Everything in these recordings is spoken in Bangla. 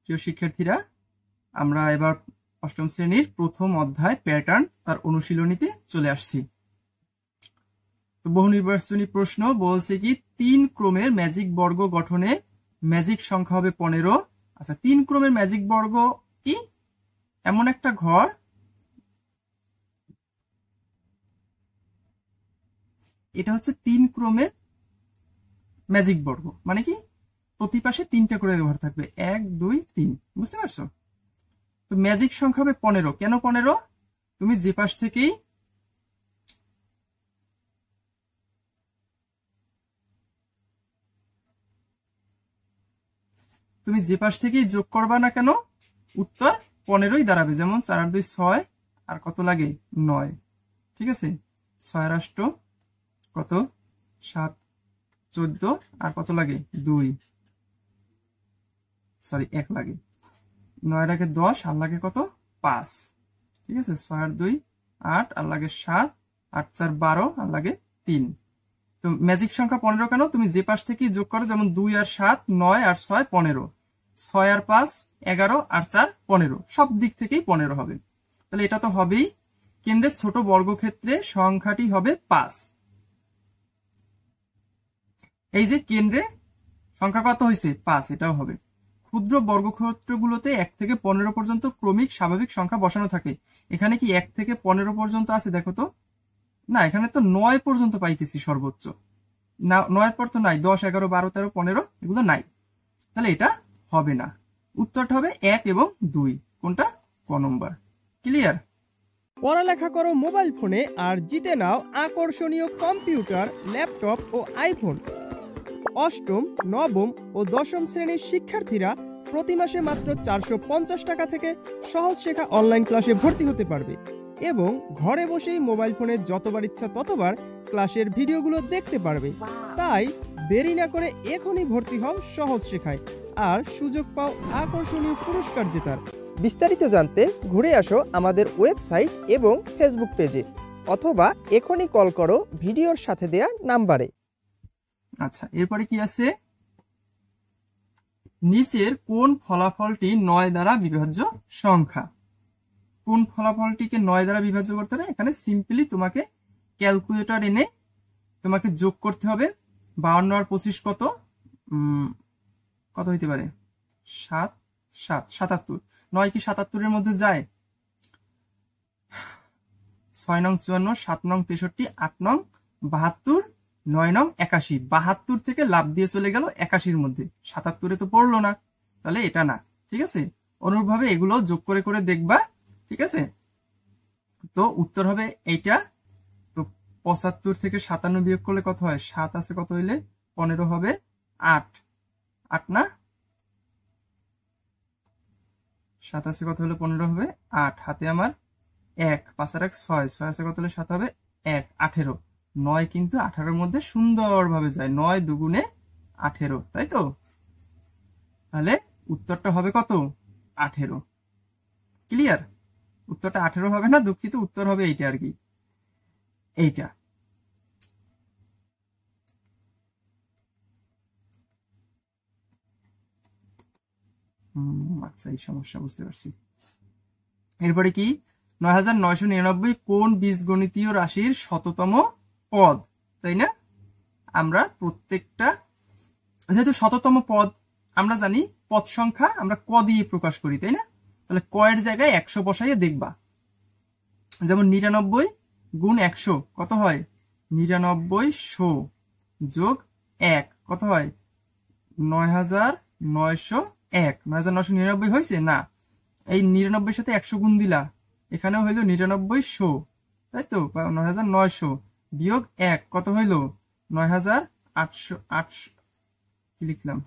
প্রিয় শিক্ষার্থীরা, আমরা এবার অষ্টম শ্রেণীর প্রথম অধ্যায় প্যাটার্ন তার অনুশীলনীতে চলে আসছি। তো বহু নির্বাচনী প্রশ্ন বলছে কি 3 ক্রমের ম্যাজিক বর্গ গঠনে ম্যাজিক সংখ্যা হবে 15। আচ্ছা, 3 ক্রমের ম্যাজিক বর্গ কি? এমন একটা ঘর, এটা হচ্ছে 3 ক্রমের ম্যাজিক বর্গ, মানে কি প্রতি পাশে 3টা করে ঘর থাকবে, 1 2 3, বুঝতে পারছো? তো ম্যাজিক সংখ্যা হবে 15। কেন 15? তুমি যে পাশ থেকেই যোগ করবা না কেন, উত্তর 15ই দাঁড়াবে। যেমন 4 আর 2 6, আর কত লাগে 9, ঠিক আছে? 6 আর 8 কত 7 14, আর কত লাগে 2, সরি 1 লাগে। 9 লাগে 10, আর লাগে কত 5, ঠিক আছে? 6 আর 2 8, আর লাগে 7, 8 4 12, আর লাগে 3। তো ম্যাজিক সংখ্যা 15 কেন? তুমি যে পাশ থেকে যোগ করো, যেমন 2 আর 7 9, আর 6 15, 6 আর 5 11, আর 4 15, সব দিক থেকেই 15 হবে। তাহলে এটা তো হবেই। কেন্দ্রের ছোট বর্গক্ষেত্রে সংখ্যাটি হবে 5। এই যে কেন্দ্রে সংখ্যা কত হয়েছে 5, এটাও হবে। ক্ষুদ্র বর্গক্ষেত্রগুলোতে 1 থেকে 15 পর্যন্ত ক্রমিক স্বাভাবিক সংখ্যা বসানো থাকে। এখানে কি 1 থেকে 15 পর্যন্ত আছে? দেখো তো, না, এখানে তো 9 পর্যন্ত পাইতেছি সর্বোচ্চ। না, 9 পর তো নাই, 10 11 12 13 15 এগুলো নাই। তাহলে এটা হবে না। উত্তরটা হবে 1 এবং 2। কোনটা? ক নম্বর। ক্লিয়ার? পড়ালেখা করো মোবাইল ফোনে আর জিতে নাও আকর্ষণীয় কম্পিউটার, ল্যাপটপ ও আইফোন। অষ্টম, নবম ও দশম শ্রেণীর শিক্ষার্থীরা প্রতি মাসে মাত্র 450 টাকা থেকে সহজ শেখা অনলাইন ক্লাসে ভর্তি হতে পারবে এবং ঘরে বসেই মোবাইল ফোনে যতবার ইচ্ছা ততবার ক্লাসের ভিডিওগুলো দেখতে পারবে। তাই দেরি না করে এখনই ভর্তি হও সহজ শেখায় আর সুযোগ পাও আকর্ষণীয় পুরস্কার জেতার। বিস্তারিত জানতে ঘুরে আসো আমাদের ওয়েবসাইট এবং ফেসবুক পেজে, অথবা এখনই কল করো ভিডিওর সাথে দেয়া নাম্বারে। আচ্ছা, এরপরে কি আছে? নিচের কোন ফলাফলটি 9 দ্বারা বিভাজ্য সংখ্যা? কোন ফলাফলটিকে 9 দ্বারা বিভাজ্য করতে হবে? এখানে সিম্পলি তোমাকে ক্যালকুলেটর এনে তোমাকে যোগ করতে হবে। 52 আর 25 কত? কত হইতে পারে? 7 7 77। 9 কি 77-এর মধ্যে যায়? 6 নং 54, 7 নং 63, 8 নং 72, 9 নং 81। 72 থেকে লাভ দিয়ে চলে গেল 81-র মধ্যে, 77-এ তো পড়লো না, তাহলে এটা না। ঠিক আছে? অনুরূপভাবে এগুলো যোগ করে করে দেখবা। ঠিক আছে? তো উত্তর হবে এইটা। তো 75 থেকে 57 বিয়োগ করলে কত হয়? 7 আছে কত হইলে 15 হবে 8। 8 না, 7 আছে কত হলে 15 হবে 8। হাতে আমার 1, 5 আর 1 6, 6 আছে কত হলে 7 হবে 1, 18। 9 কিন্তু 18-র মধ্যে সুন্দরভাবে যায়, 9 দুগুণে 18, তাই তো? তাহলে উত্তরটা হবে কত? 18। ক্লিয়ার? উত্তরটা 18 হবে না, দুঃখিত, উত্তর হবে এইটা আর কি, এইটা। আচ্ছা, এই সমস্যা বুঝতে পারছি। এরপরে কি 9999 কোন বীজগণিতীয় রাশির শততম পদ? তাই না? আমরা প্রত্যেকটা, যেহেতু শততম পদ আমরা জানি, পদ সংখ্যা আমরা ক দিয়ে প্রকাশ করি, তাই না? তাহলে ক এর জায়গায় 100 বসাইয়ে দেখবা। যেমন 99 গুণ 100 কত হয়? 9900 যোগ 1 কত হয়? 9901। 9999 হয়েছে না? এই 99-এর সাথে 100 গুণ দিলা, এখানেও হইল 9900, তাই তো? 9900 বিয়োগ 1 কত হইল? 9800। কি লিখলাম?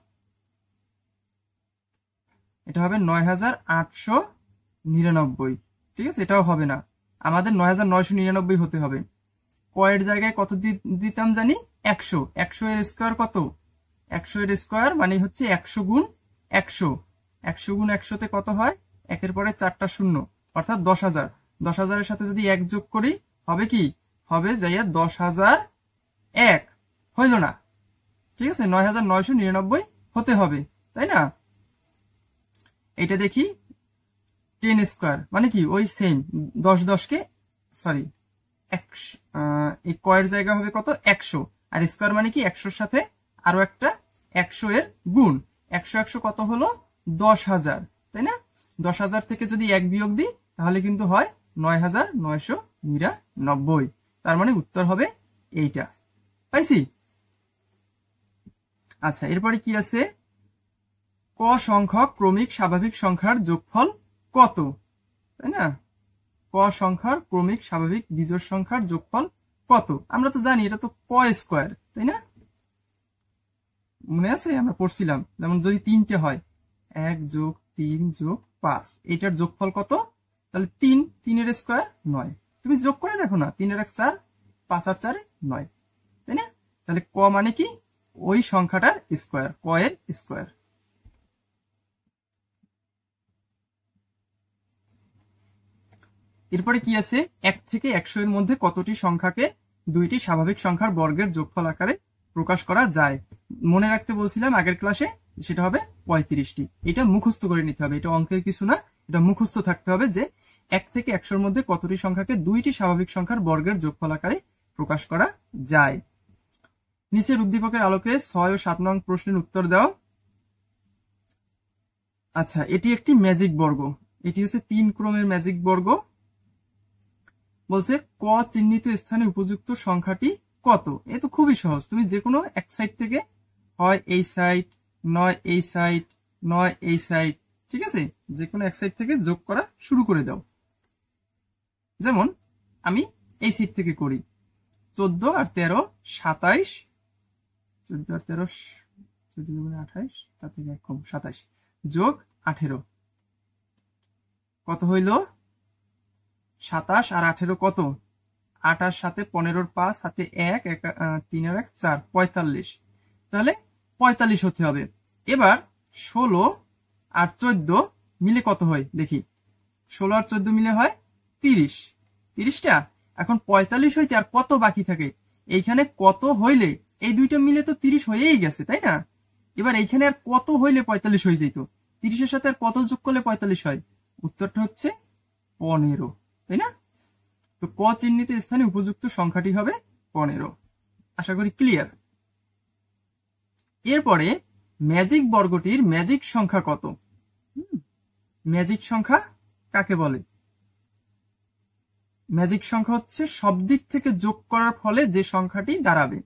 এটা হবে 9899। ঠিক আছে? এটাও হবে না, আমাদের 9999 হতে হবে। কয়ের জায়গায় কত দিতাম জানি? 100। 100 এর স্কোয়ার কত? 100 এর স্কোয়ার মানে হচ্ছে 100 গুণ 100। 100 গুণ 100-তে কত হয়? 1-এর পরে 4টা শূন্য, অর্থাৎ 10,000। 10,000-এর সাথে যদি 1 যোগ করি হবে কি? হবে যাইয়া 10,001। হইল না? ঠিক আছে? 9999 হতে হবে, তাই না? এটা দেখি 10 স্কোয়ার মানে কি ওই সেম 10 কে সরি 100 এই কয়ের জায়গা হবে কত 100 আর স্কোয়ার মানে কি 100 সাথে আরো একটা 100 এর গুণ 100 কত হলো 10,000 তাই না 10,000 থেকে যদি 1 বিয়োগ দিই তাহলে কিন্তু হয় 9,999 তার মানে উত্তর হবে এইটা পাইছি আচ্ছা এরপরে কি আছে ক সংখ্যক ক্রমিক স্বাভাবিক সংখ্যার যোগফল কত তাই না ক সংখ্যার ক্রমিক স্বাভাবিক বিজোড় সংখ্যার যোগফল কত আমরা তো জানি এটা তো ক স্কয়ার তাই না মনে আছে আমরা পড়ছিলাম যেমন যদি 3টে হয় 1 যোগ 3 যোগ 5 এটার যোগফল কত তাহলে 3 এর স্কয়ার 9 তুমি যোগ করে দেখো না 3 এর 4 5 আর 4 9 তাই না তাহলে ক মানে কি ওই সংখ্যাটার স্কয়ার ক এর স্কয়ার এরপরে কি আছে 1 থেকে 100 এর মধ্যে কতটি সংখ্যাকে দুইটি স্বাভাবিক সংখ্যার বর্গের যোগফল আকারে প্রকাশ করা যায় মনে রাখতে বলছিলাম আগের ক্লাসে সেটা হবে 35টি এটা মুখস্থ করে নিতে হবে এটা অঙ্কের কিছু না এটা মুখস্থ থাকতে হবে যে 1 থেকে 100 এর মধ্যে কতটি সংখ্যাকে দুইটি স্বাভাবিক সংখ্যার বর্গের যোগফল আকারে প্রকাশ করা যায় নিচের উদ্দীপকের আলোকে 6 ও 7 নং প্রশ্নের উত্তর দাও আচ্ছা এটি একটি ম্যাজিক বর্গ এটি হচ্ছে 3 ক্রমের ম্যাজিক বর্গ বলছে ক চিহ্নিত স্থানে উপযুক্ত সংখ্যাটি কত এ তো খুবই সহজ তুমি যে কোনো এক সাইড থেকে হয় এই সাইড নয় এই সাইড নয় এই সাইড ঠিক আছে যে কোনো এক সাইড থেকে যোগ করা শুরু করে দাও যেমন আমি এই সাইড থেকে করি 14 আর 13 27 14 আর 13 14 গুণে 28 তার থেকে কম 27 যোগ 18 কত হইল 27 আর 18 কত 8 আর সাথে 15 5 হাতে 1 3 আর 1 4 45 তাহলে 45 হতে হবে এবার 16 আর 14 মিলে কত হয় দেখি 16 আর 14 মিলে হয় 30টা এখন 45 হইতে আর কত বাকি থাকে এইখানে কত হইলে এই দুইটা মিলে তো 30 হয়েই গেছে তাই না এবার এইখানে আর কত হইলে 45 হয়ে যেত 30 এর সাথে আর কত যোগ করলে 45 হয় উত্তরটা হচ্ছে 15 তাই না তো ক চিহ্নিত স্থানে উপযুক্ত সংখ্যাটি হবে 15 আশা করি ক্লিয়ার এরপরে ম্যাজিক বর্গটির ম্যাজিক সংখ্যা কত ম্যাজিক সংখ্যা কাকে বলে ম্যাজিক সংখ্যা হচ্ছে সব দিক থেকে যোগ করার ফলে যে সংখ্যাটি দাঁড়াবে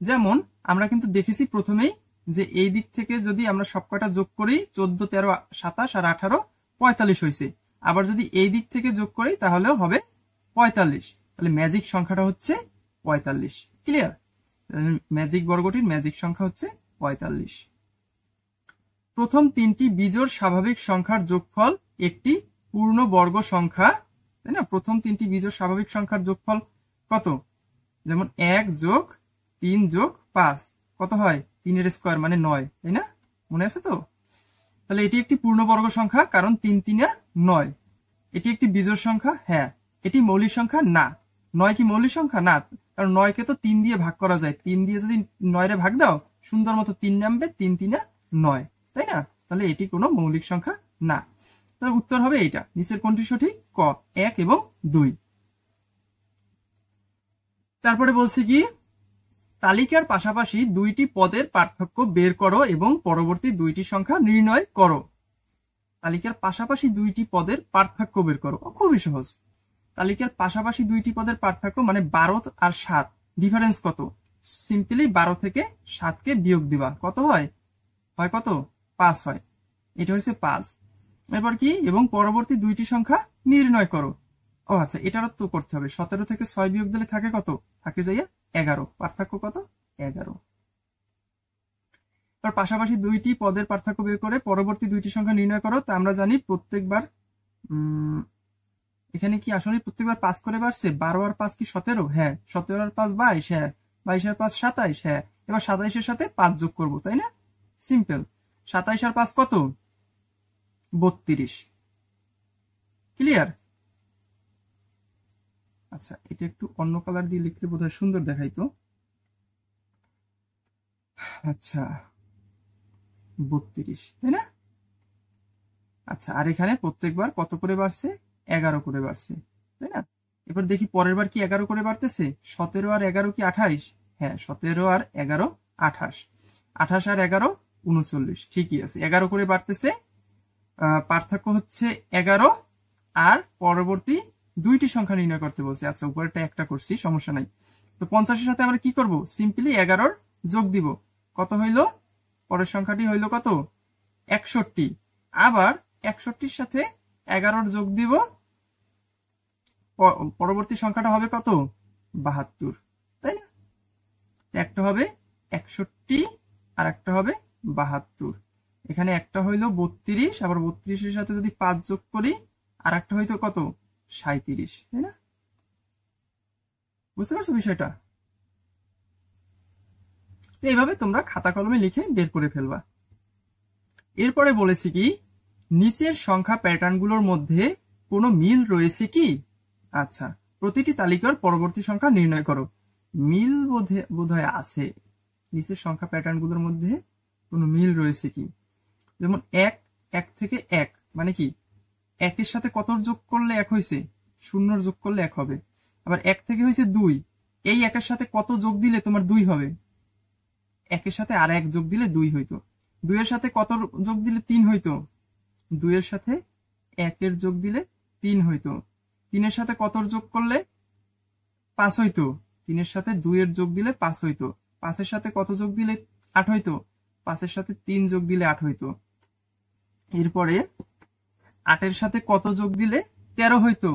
যেমন আমরা কিন্তু দেখেছি প্রথমেই যে এই দিক থেকে যদি আমরা সবকটা যোগ করি 14 13 27 আর 18 45 হয়েছে আবার যদি এই দিক থেকে যোগ করি তাহলেও হবে 45 তাহলে ম্যাজিক সংখ্যাটা হচ্ছে 45 ক্লিয়ার ম্যাজিক বর্গটির ম্যাজিক সংখ্যা হচ্ছে 45 প্রথম তিনটি বিজোড় স্বাভাবিক সংখ্যার যোগফল একটি পূর্ণ বর্গ সংখ্যা তাই না প্রথম তিনটি বিজোড় স্বাভাবিক সংখ্যার যোগফল কত যেমন 1 যোগ 3 যোগ 5 কত হয় 3 এর স্কয়ার মানে 9 তাই না মনে আছে তো তাহলে এটি একটি পূর্ণবর্গ সংখ্যা কারণ 3 3 9 এটি একটি বিজোড় সংখ্যা হ্যাঁ এটি মৌলিক সংখ্যা না 9 কি মৌলিক সংখ্যা না কারণ 9 কে তো 3 দিয়ে ভাগ করা যায় 3 দিয়ে যদি 9 রে ভাগ দাও সুন্দর মতো 3 নামবে 3 3 9 তাই না তাহলে এটি কোনো মৌলিক সংখ্যা না তাহলে উত্তর হবে এইটা নিচের কোনটি সঠিক ক 1 এবং 2 তারপরে বলছি কি তালিকার পাশাপাশি দুইটি পদের পার্থক্য বের করো এবং পরবর্তী দুইটি সংখ্যা নির্ণয় করো তালিকার পাশাপাশি দুইটি পদের পার্থক্য বের করো খুবই সহজ তালিকার পাশাপাশি দুইটি পদের পার্থক্য মানে 12 আর 7 ডিফারেন্স কত সিম্পলি 12 থেকে 7 কে বিয়োগ দিবা কত হয় হয় কত 5 হয় এটা হচ্ছে 5 এরপর কি এবং পরবর্তী দুইটি সংখ্যা নির্ণয় করো ও আচ্ছা এটারও তো করতে হবে 17 থেকে 6 বিয়োগ দিলে থাকে কত থাকে যাইয়া 11 পার্থক্য কত 11 তার পাশাপাশি দুইটি পদের পার্থক্য বের করে পরবর্তী দুইটি সংখ্যা নির্ণয় করো তা আমরা জানি প্রত্যেকবার এখানে কি আসলে প্রত্যেকবার 5 করে বাড়ছে 12 আর 5 কি 17 হ্যাঁ 17 আর 5 22 হ্যাঁ 22 আর 5 27 হ্যাঁ এবার 27 এর সাথে 5 যোগ করব তাই না সিম্পল 27 আর 5 কত 32 ক্লিয়ার আচ্ছা এটা একটু অন্য কালার দিয়ে লিখতে বোধহয় সুন্দর দেখাইতো আচ্ছা 32 তাই না আচ্ছা, আর এখানে প্রত্যেকবার কত করে বাড়ছে? 11 করে বাড়ছে, তাই না? এবার দেখি পরের বার কি 11 করে বাড়তেছে? 17 আর 11 কি 28? হ্যাঁ, 17 আর 11 28, 28 আর 11 39, ঠিকই আছে, 11 করে বাড়তেছে। পার্থক্য হচ্ছে 11, আর পরবর্তী দুইটি সংখ্যা নির্ণয় করতে বলছে। আচ্ছা, উপরেরটা একটা করছি, সমস্যা নাই। তো 50-এর সাথে আমরা কি করব? সিম্পলি 11 যোগ দিব। কত হইল? পরের সংখ্যাটি হইল কত? 61। আবার 61-র সাথে 11 যোগ দিব, পরবর্তী সংখ্যাটা হবে কত? 72, তাই না? একটা হবে 61 আর একটা হবে 72। এখানে একটা হইল 32, আবার 32-এর সাথে যদি 5 যোগ করি আর একটা হইতো কত? 37, তাই না? বুঝতে পারছো বিষয়টা? এইভাবে তোমরা খাতা কলমে লিখে বের করে ফেলবা। এরপরে বলেছি কি, নিচের সংখ্যা প্যাটার্নগুলোর মধ্যে কোনো মিল রয়েছে কি? আচ্ছা, প্রতিটি তালিকার পরবর্তী সংখ্যা নির্ণয় করো। মিল বোধহয় আছে, নিচের সংখ্যা প্যাটার্নগুলোর মধ্যে কোনো মিল রয়েছে কি? যেমন 1 থেকে 1 মানে কি? 1-এর সাথে কত যোগ করলে 1 হয়েছে? 0 যোগ করলে 1 হবে। আবার 1 থেকে হয়েছে 2, এই 1-এর সাথে কত যোগ দিলে তোমার 2 হবে? 1-এর সাথে আর 1 যোগ দিলে 2 হইতো। 2-এর সাথে কত যোগ দিলে 3 হইতো? 2-এর সাথে 1-এর যোগ দিলে 3 হইতো। 3-এর সাথে কত যোগ করলে 5 হইতো? 3-এর সাথে 2-এর যোগ দিলে 5 হইতো। 5-এর সাথে কত যোগ দিলে 8 হইতো? 5-এর সাথে 3 যোগ দিলে 8 হইতো। এরপরে 8-এর সাথে কত যোগ দিলে 13 হইতো?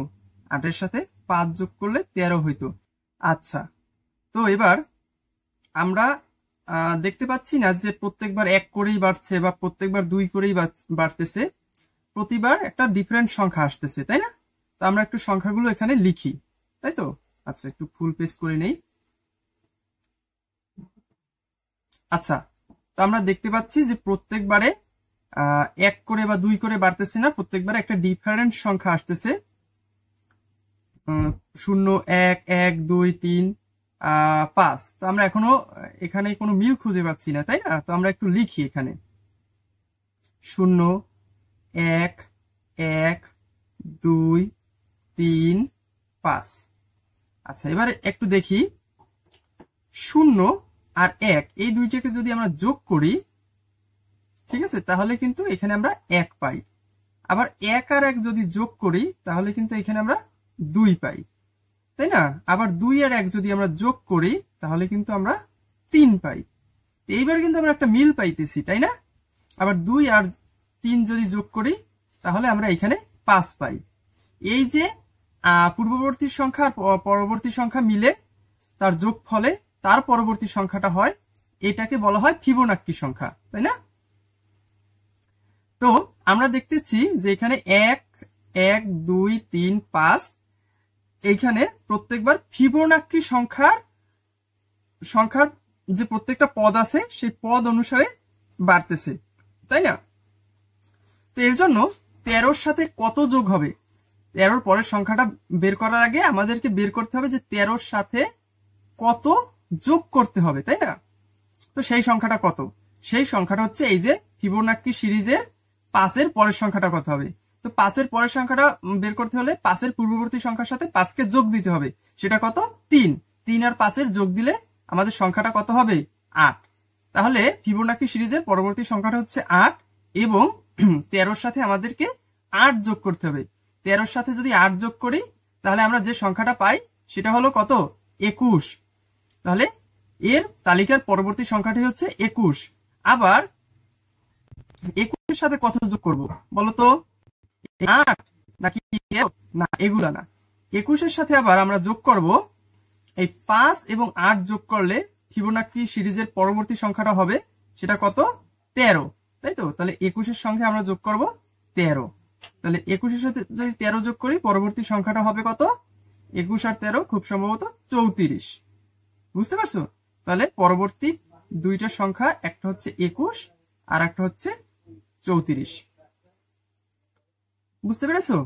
8-এর সাথে 5 যোগ করলে 13 হইতো। আচ্ছা, তো এবার আমরা দেখতে পাচ্ছি না যে প্রত্যেকবার 1 করেই বাড়ছে বা প্রত্যেকবার 2 করেই বাড়তেছে, প্রতিবার একটা ডিফারেন্ট সংখ্যা আসতেছে, তাই না? তো আমরা একটু সংখ্যাগুলো এখানে লিখি, তাই তো? আচ্ছা, একটু ফুল পেজ করে নেই। আচ্ছা, তো আমরা দেখতে পাচ্ছি যে প্রত্যেকবারে 1 করে বা 2 করে বাড়তেছে না, প্রত্যেকবারে একটা ডিফারেন্ট সংখ্যা আসতেছে। 0, 1, 1, 2, 3, 5। তো আমরা এখনো এখানে কোনো মিল খুঁজে পাচ্ছি না, তাই না? তো আমরা একটু লিখি এখানে 0, 1, 1, 2, 3, 5। আচ্ছা, এবারে একটু দেখি 0 আর 1 এই দুইটাকে যদি আমরা যোগ করি, ঠিক আছে, তাহলে কিন্তু এখানে আমরা 1 পাই। আবার 1 আর 1 যদি যোগ করি তাহলে কিন্তু এখানে আমরা 2 পাই, তাই না? আবার 2 আর 1 যদি আমরা যোগ করি তাহলে কিন্তু আমরা 3 পাই। এইবার কিন্তু আমরা একটা মিল পাইতেছি, তাই না? আবার 2 আর 3 যদি যোগ করি তাহলে আমরা এখানে 5 পাই। এই যে পূর্ববর্তী সংখ্যা আর পরবর্তী সংখ্যা মিলে তার যোগফলে তার পরবর্তী সংখ্যাটা হয়, এটাকে বলা হয় ফিবোনাক্কি সংখ্যা, তাই না? তো আমরা দেখতেছি যে এখানে 1, 1, 2, 3, 5 এইখানে প্রত্যেকবার ফিবোনাক্কি সংখ্যার যে প্রত্যেকটা পদ আছে সেই পদ অনুসারে বাড়তেছে, তাই না? তো এর জন্য 13-র সাথে কত যোগ হবে? 13-র পরের সংখ্যাটা বের করার আগে আমাদেরকে বের করতে হবে যে 13-র সাথে কত যোগ করতে হবে, তাই না? তো সেই সংখ্যাটা কত? সেই সংখ্যাটা হচ্ছে এই যে ফিবোনাক্কি সিরিজের 5-এর পরের সংখ্যাটা কত হবে? তো 5-এর পরের সংখ্যাটা বের করতে হলে 5-এর পূর্ববর্তী সংখ্যার সাথে 5কে যোগ দিতে হবে। সেটা কত? 3। 3 আর 5-এর যোগ দিলে আমাদের সংখ্যাটা কত হবে? 8। তাহলে ফিবোনাক্কি সিরিজের পরবর্তী সংখ্যাটা হচ্ছে 8 এবং 13-র সাথে আমাদেরকে 8 যোগ করতে হবে। 13-র সাথে যদি 8 যোগ করি তাহলে আমরা যে সংখ্যাটা পাই সেটা হলো কত? 21। তাহলে এর তালিকার পরবর্তী সংখ্যাটি হচ্ছে 21। আবার 21-এর সাথে কত যোগ করব বলতো? 8 নাকি না, এগুলা না। 21-এর সাথে আবার আমরা যোগ করব এই 5 এবং 8 যোগ করলে ফিবোনাক্কি সিরিজের পরবর্তী সংখ্যাটা হবে সেটা কত? 13, তাই তো? তাহলে 21-এর সঙ্গে আমরা যোগ করব 13। তাহলে 21-এর সাথে যদি 13 যোগ করি পরবর্তী সংখ্যাটা হবে কত? 21 আর 13 খুব সম্ভবত 34। বুঝতে পারছো? তাহলে পরবর্তী দুইটা সংখ্যা, একটা হচ্ছে 21 আর একটা হচ্ছে 34। বুঝতে পেরেছো?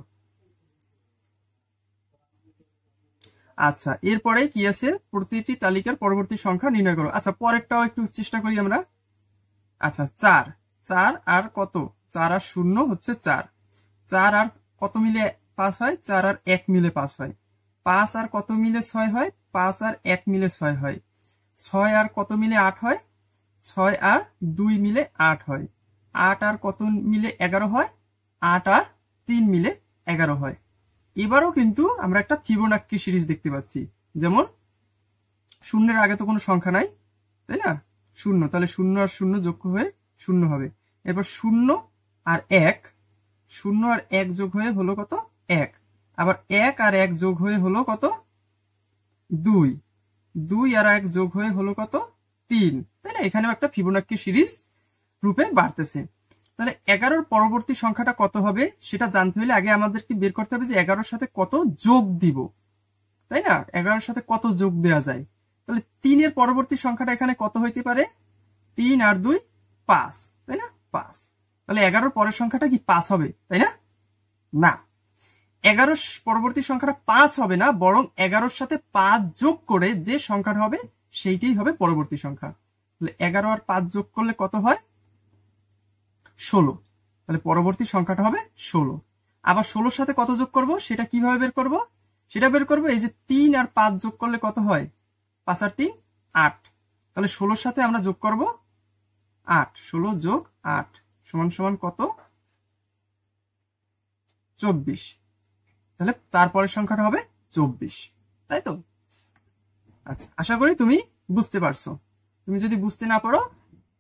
আচ্ছা, এরপরে কি আছে? প্রতিটি তালিকার পরবর্তী সংখ্যা নির্ণয় করো। আচ্ছা, পরেরটাও একটু চেষ্টা করি আমরা। আচ্ছা, 4 আর কত? 4 আর 0 হচ্ছে 4। 4 আর কত মিলে 5 হয়, 4 আর 1 মিলে 5 হয়। 5 আর কত মিলে 6 হয়, 5 আর 1 মিলে 6 হয়। 6 আর কত মিলে 8 হয়, 6 আর 2 মিলে 8 হয়। 8 আর কত মিলে 11 হয়, 8 আর 3 মিলে 11 হয়। এবারও কিন্তু আমরা একটা ফিবোনাক্কি সিরিজ দেখতে পাচ্ছি, যেমন শূন্যের আগে তো কোনো সংখ্যা নাই, তাই না? শূন্য, তাহলে শূন্য আর শূন্য যোগ হয়ে শূন্য হবে। এরপর শূন্য আর 1, শূন্য আর 1 যোগ হয়ে হলো কত, 1। আবার 1 আর 1 যোগ হয়ে হলো কত, 2। 2 আর 1 যোগ হয়ে হলো কত, 3, তাই না? এখানেও একটা ফিবোনাক্কি সিরিজ রূপে বাড়তেছে। তাহলে 11-র পরবর্তী সংখ্যাটা কত হবে সেটা জানতে হলে আগে আমাদেরকে বের করতে হবে যে 11-র সাথে কত যোগ দিব, তাই না? 11-র সাথে কত যোগ দেওয়া যায়। তাহলে 3-এর পরবর্তী সংখ্যাটা এখানে কত হইতে পারে, 3 আর 2 5, তাই না? 5। তাহলে 11-র পরের সংখ্যাটা কি 5 হবে, তাই না? না, 11-র পরবর্তী সংখ্যাটা 5 হবে না, বরং 11-র সাথে 5 যোগ করে যে সংখ্যাটা হবে সেইটাই হবে পরবর্তী সংখ্যা। তাহলে 11 আর 5 যোগ করলে কত হয়, 16। তাহলে পরবর্তী সংখ্যাটা হবে 16। আবার 16-র সাথে কত যোগ করব সেটা কিভাবে বের করব, সেটা বের করব এই যে 3 আর 5 যোগ করলে কত হয়, 5 আর 3 8। তাহলে 16-র সাথে আমরা যোগ করব 8, 16 যোগ 8 সমান সমান কত, 24। তাহলে তারপরের সংখ্যাটা হবে 24, তাই তো? আচ্ছা, আশা করি তুমি বুঝতে পারছো। তুমি যদি বুঝতে না পারো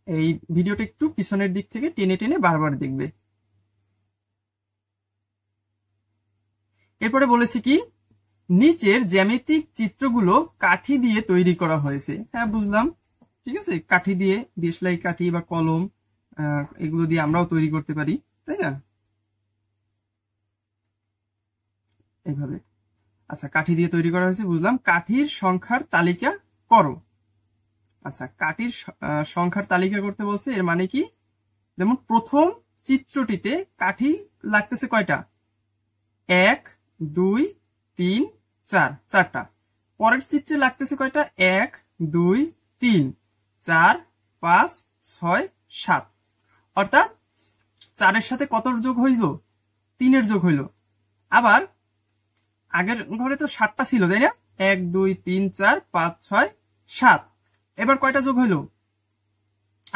এই ভিডিওটা একটু পিছনের দিক থেকে টেনে টেনে বারবার দেখবে। এরপরে বলেছি কি, নিচের জ্যামিতিক চিত্রগুলো কাঠি দিয়ে তৈরি করা হয়েছে। হ্যাঁ, বুঝলাম, ঠিক আছে। কাঠি দিয়ে, দেশলাই কাঠি বা কলম, এগুলো দিয়ে আমরাও তৈরি করতে পারি, তাই না? এইভাবে। আচ্ছা, কাঠি দিয়ে তৈরি করা হয়েছে, বুঝলাম। কাঠির সংখ্যার তালিকা করো। আচ্ছা, কাঠির সংখ্যার তালিকা করতে বলছে, এর মানে কি, যেমন প্রথম চিত্রটিতে কাঠি লাগতেছে কয়টা, 1 2 3 4, 4টা। পরের চিত্রে লাগতেছে কয়টা, 1 2 3 4 5 6 7। অর্থাৎ 4-এর সাথে কত যোগ হইল, 3-এর যোগ হইল। আবার আগের ঘরে তো 7টা ছিল, তাই না? 1 2 3 4 5 6 7। এবার কয়টা যোগ হইল,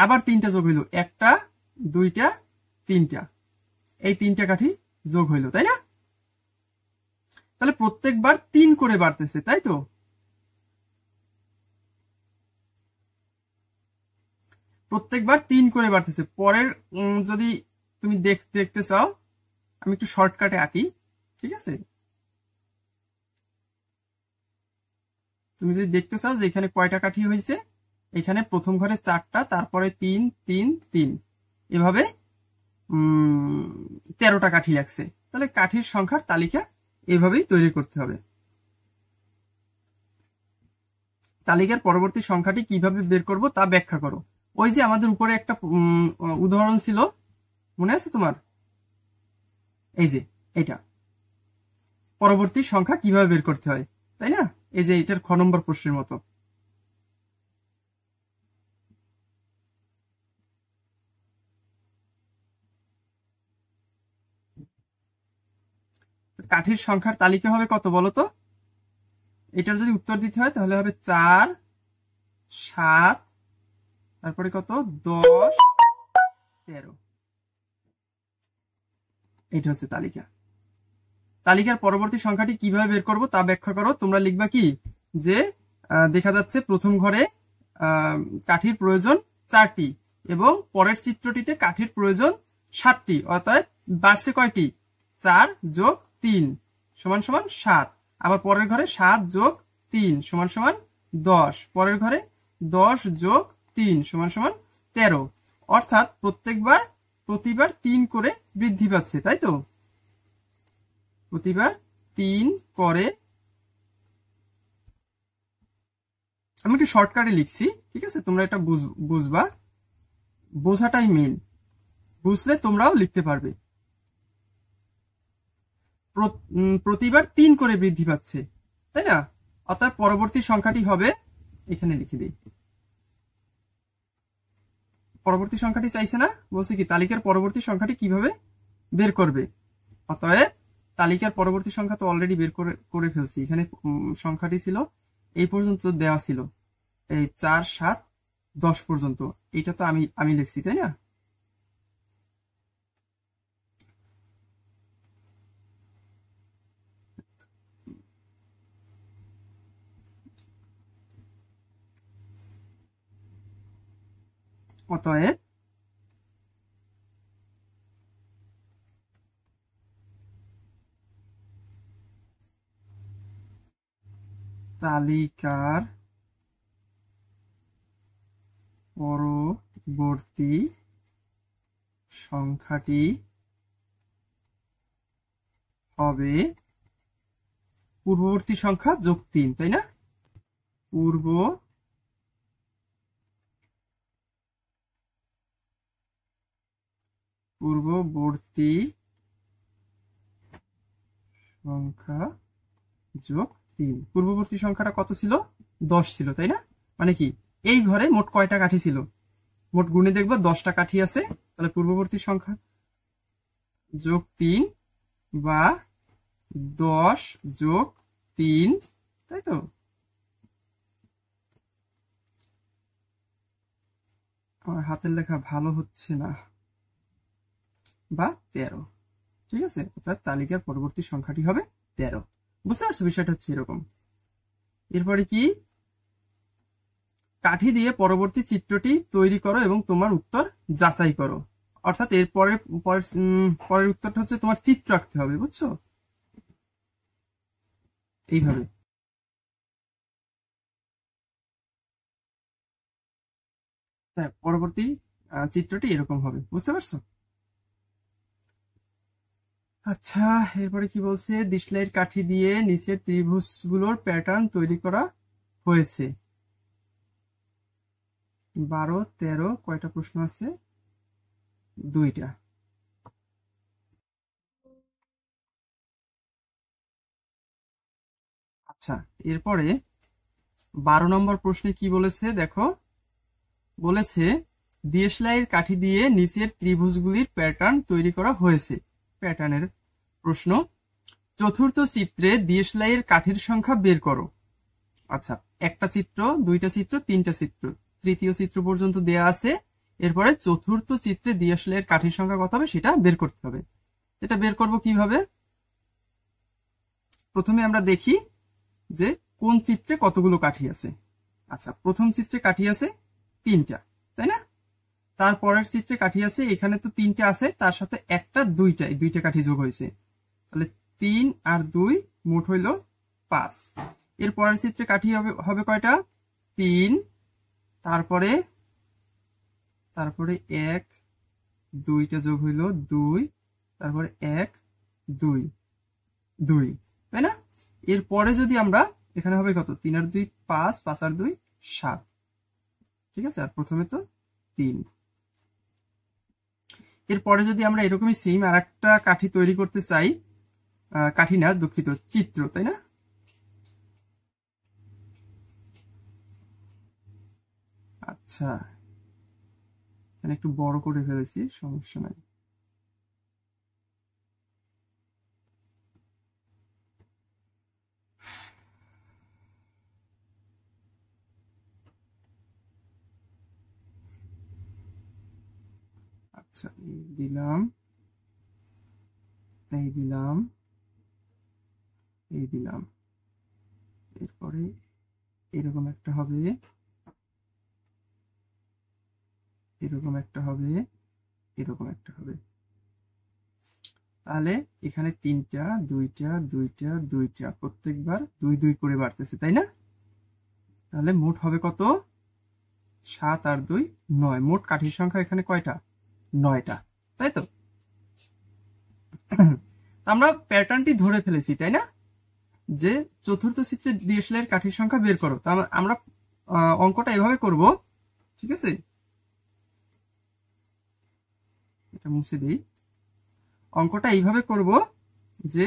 আবার 3টা যোগ হইল, 1টা 2টা 3টা, এই 3টা কাঠি যোগ হইল, তাই না? তাহলে প্রত্যেকবার 3 করে বাড়তেছে, তাই তো? প্রত্যেকবার 3 করে বাড়তেছে। পরের যদি তুমি দেখতে চাও, আমি একটু শর্টকাটে আঁকি, ঠিক আছে? তুমি যদি দেখতে চাও যে এখানে কয়টা কাঠি হয়েছে, এখানে প্রথম ঘরে 4টা, তারপরে 3 3 3, এভাবে 13টা কাঠি লাগছে। তাহলে কাঠির সংখ্যার তালিকা এভাবেই তৈরি করতে হবে। তালিকার পরবর্তী সংখ্যাটি কিভাবে বের করব তা ব্যাখ্যা করো। ওই যে আমাদের উপরে একটা উদাহরণ ছিল, মনে আছে তোমার? এই যে এটা পরবর্তী সংখ্যা কিভাবে বের করতে হয়, তাই না? এই যে এটার খ নম্বর প্রশ্নের মতো। কাঠির সংখ্যার তালিকা হবে কত বলো তো? এটার যদি উত্তর দিতে হয় তাহলে হবে 4 7, তারপরে কত 10 13। এটা হচ্ছে তালিকা। তালিকার পরবর্তী সংখ্যাটি কিভাবে বের করব তা ব্যাখ্যা করো। তোমরা লিখবা কি, যে দেখা যাচ্ছে প্রথম ঘরে কাঠির প্রয়োজন 4টি এবং পরের চিত্রটিতে কাঠির প্রয়োজন 7টি, অর্থাৎ বাড়ছে কয়টি, 4 যোগ 3 সমান সমান 7। আবার পরের ঘরে 7 যোগ 3 সমান সমান 10, পরের ঘরে 10 যোগ 3 সমান সমান 13। অর্থাৎ প্রতিবার 3 করে বৃদ্ধি পাচ্ছে, তাই তো? প্রতিবার 3 করে। আমি একটু শর্টকাটে লিখছি, ঠিক আছে? তোমরা এটা বুঝবা, বোঝাটাই মেন, বুঝলে তোমরাও লিখতে পারবে। প্রতিবার 3 করে বৃদ্ধি পাচ্ছে, তাই না? অর্থাৎ পরবর্তী সংখ্যাটি হবে, এখানে লিখে দিই, পরবর্তী সংখ্যাটি চাইছে না, বলছে কি তালিকার পরবর্তী সংখ্যাটি কিভাবে বের করবে। অতএব তালিকার পরবর্তী সংখ্যা তো অলরেডি বের করে ফেলছি। এখানে সংখ্যাটি ছিল এই পর্যন্ত দেওয়া ছিল, এই 4, 7, 10 পর্যন্ত। এটা তো আমি লিখছি, তাই না? অতএব তালিকার পরবর্তী সংখ্যাটি হবে পূর্ববর্তী সংখ্যা যোগ 3, তাই না? পূর্ববর্তী সংখ্যা যোগ 3। পূর্ববর্তী সংখ্যাটা কত ছিল? 10 ছিল, তাই না? মানে কি, এই ঘরে মোট কয়টা কাঠি ছিল? মোট গুণে দেখবো 10টা কাঠি আছে। তাহলে পূর্ববর্তী সংখ্যা যোগ 3 বা 10 যোগ 3, তাই তো? আমার হাতের লেখা ভালো হচ্ছে না, বা 13। ঠিক আছে, অর্থাৎ তালিকার পরবর্তী সংখ্যাটি হবে 13। বুঝতে পারছো? বিষয়টা হচ্ছে এরকম। এরপরে কি, কাঠি দিয়ে পরবর্তী চিত্রটি তৈরি করো এবং তোমার উত্তর যাচাই করো। অর্থাৎ এর পরের উত্তরটা হচ্ছে তোমার চিত্র আঁকতে হবে, বুঝছো? এইভাবে। হ্যাঁ, পরবর্তী চিত্রটি এরকম হবে, বুঝতে পারছো? আচ্ছা, এরপরে কি বলছে? দিশলাইয়ের কাঠি দিয়ে নিচের ত্রিভুজগুলোর প্যাটার্ন তৈরি করা হয়েছে। 12, 13, কয়টা প্রশ্ন আছে? 2টা। আচ্ছা, এরপরে 12 নম্বর প্রশ্নে কি বলেছে দেখো। বলেছে দিশলাইয়ের কাঠি দিয়ে নিচের ত্রিভুজগুলির প্যাটার্ন তৈরি করা হয়েছে। প্যাটার্নের প্রশ্ন, চতুর্থ চিত্রে দিশলাইয়ের কাঠির সংখ্যা বের করো। আচ্ছা, একটা চিত্র, 2টা চিত্র, 3টা চিত্র, তৃতীয় চিত্র পর্যন্ত দেয়া আছে। এরপরে চতুর্থ চিত্রে দিশলাইয়ের কাঠির সংখ্যা কত হবে সেটা বের করতে হবে। এটা বের করব কিভাবে? প্রথমে আমরা দেখি যে কোন চিত্রে কতগুলো কাঠি আছে। আচ্ছা, প্রথম চিত্রে কাঠি আছে 3টা, তাই না? তারপরের চিত্রে কাঠি আছে, এখানে তো 3টা আছে, তার সাথে একটা 2টা কাঠি যোগ হয়েছে, তাহলে 3 আর 2 মোট হইল 5। এর পরের চিত্রে কাঠি হবে কয়টা? 3, তারপরে 1, 2টা যোগ হইল 2, তারপরে 1, 2, 2, তাই না? এরপরে যদি আমরা, এখানে হবে কত? 3 আর 2 5, 5 আর 2 7। ঠিক আছে, আর প্রথমে তো 3। এরপরে যদি আমরা এরকমই সেম আর একটা কাঠি তৈরি করতে চাই, কাঠি না, দুঃখিত, চিত্র, তাই না? আচ্ছা, এখানে একটু বড় করে ফেলেছি, সমস্যা নাই। আচ্ছা, এই দিলাম, এই দিলাম, এই দিলাম। এরপরে এরকম একটা হবে, এরকম একটা হবে, এরকম একটা হবে। তাহলে এখানে 3টা, 2টা, 2টা, 2টা, প্রত্যেকবার 2 2 করে বাড়তেছে, তাই না? তাহলে মোট হবে কত? 7 আর 2 9। মোট কাঠির সংখ্যা এখানে কয়টা? 9টা, তাই তো? আমরা প্যাটার্নটি ধরে ফেলেছি, তাই না? যে চতুর্থ চিত্রে দিশলাইয়ের কাঠির সংখ্যা বের করো। তা আমরা অঙ্কটা এভাবে করব, ঠিক আছে? এটা মুছে দিই। অঙ্কটা এইভাবে করব যে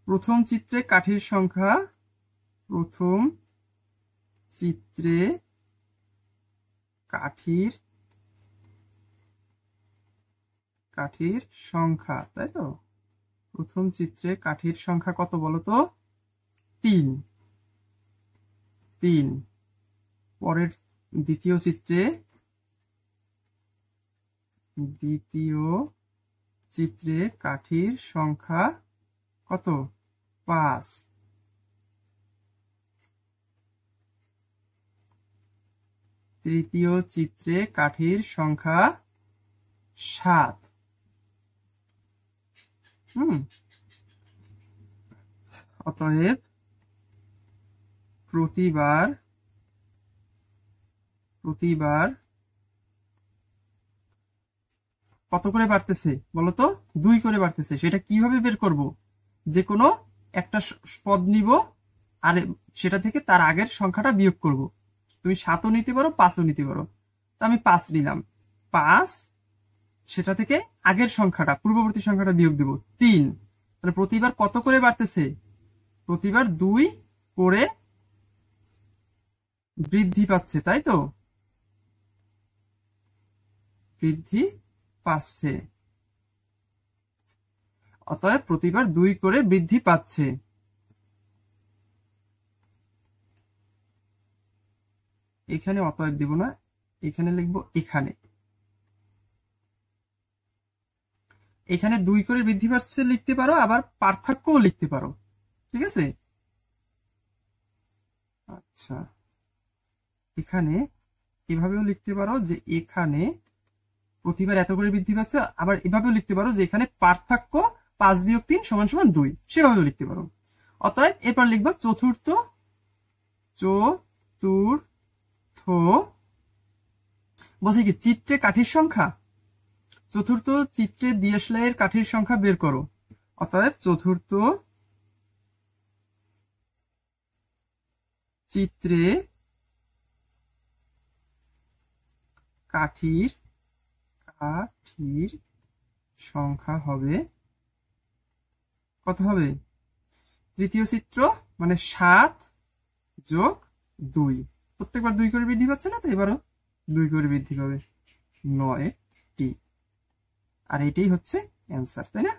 প্রথম চিত্রে কাঠির সংখ্যা, প্রথম চিত্রে কাঠির সংখ্যা, তাই তো? প্রথম চিত্রে কাঠির সংখ্যা কত বলতো? 3। 3। পরের দ্বিতীয় চিত্রে কাঠির সংখ্যা কত? 5। তৃতীয় চিত্রে কাঠির সংখ্যা 7। অতএব প্রতিবার কত করে বাড়তেছে বলতো? 2 করে বাড়তেছে। সেটা কিভাবে বের করব? যে কোনো একটা পদ নিব আর সেটা থেকে তার আগের সংখ্যাটা বিয়োগ করব। তুমি 7ও নিতে পারো, 5ও নিতে পারো। তো আমি 5 নিলাম। 5 সেটা থেকে আগের সংখ্যাটা, পূর্ববর্তী সংখ্যাটা বিয়োগ দেব 3। তাহলে প্রতিবার কত করে বাড়তেছে? প্রতিবার 2 করে বৃদ্ধি পাচ্ছে, তাই তো? বৃদ্ধি পাচ্ছে। অতএব প্রতিবার 2 করে বৃদ্ধি পাচ্ছে। এখানে অতএব দিব না, এখানে লিখবো এখানে 2 করে বৃদ্ধি পাচ্ছে লিখতে পারো, আবার পার্থক্যও লিখতে পারো। ঠিক আছে? আচ্ছা, এখানে এভাবেও লিখতে পারো যে এখানে প্রতিবার এত করে বৃদ্ধি পাচ্ছে, আবার এভাবেও লিখতে পারো যে এখানে পার্থক্য 5 বিয়োগ 3 সমান সমান 2, সেভাবেও লিখতে পারো। অতএব এরপর লিখবো চতুর্থ বলছে কি চিত্রে কাঠির সংখ্যা। চতুর্থ চিত্রে দিয়াশলাইয়ের কাঠির সংখ্যা বের করো। অতএব চতুর্থ চিত্রে কাঠির সংখ্যা হবে কত? হবে তৃতীয় চিত্র মানে 7 যোগ 2। প্রত্যেকবার 2 করে বৃদ্ধি পাচ্ছে না, তো এবারও 2 করে বৃদ্ধি পাবে, 9টি। আর এটাই হচ্ছে অ্যান্সার, তাই না?